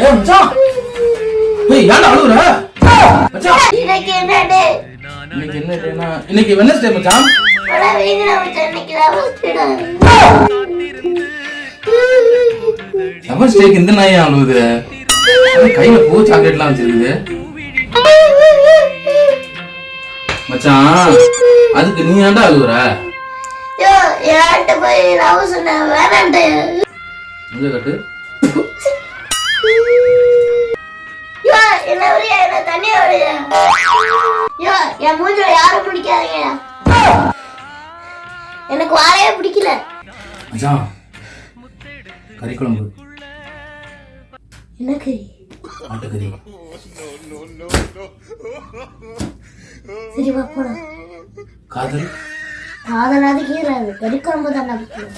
ஏய் மச்சான், ஏய் ஏன்டா அழுவுற மச்சான்? இன்னைக்கு என்ன டே? இன்னைக்கு என்ன டேனா? இன்னைக்கு வெட்னஸ்டே மச்சான். அட வீங்கடா மச்சான், இன்னைக்கு லவஸ்டேடா. லவஸ்டேக்கு இந்த நாய் அழுவுது. கையில பூ சாக்லேட்லாம் வச்சிருக்குது மச்சான். அதுக்கு நீ ஏன்டா அழுவுற? யோ யார்ட்ட போய் லவ் சொன்ன வேணாண்டே. இங்க கட்டு. யோ என்ன வரியா, என்ன தண்ணி வரியா? யோ என் மூஞ்சில யாரும் பிடிக்காதீங்க, எனக்கு வாழையே பிடிக்கல. மச்சான் கறி குழம்பு. என்ன கறி? ஆட்டுக்கறி. சரி வா போலாம். காதல் காதலாவது கீராது, கறி குழம்பு தானே பிடிக்கும்.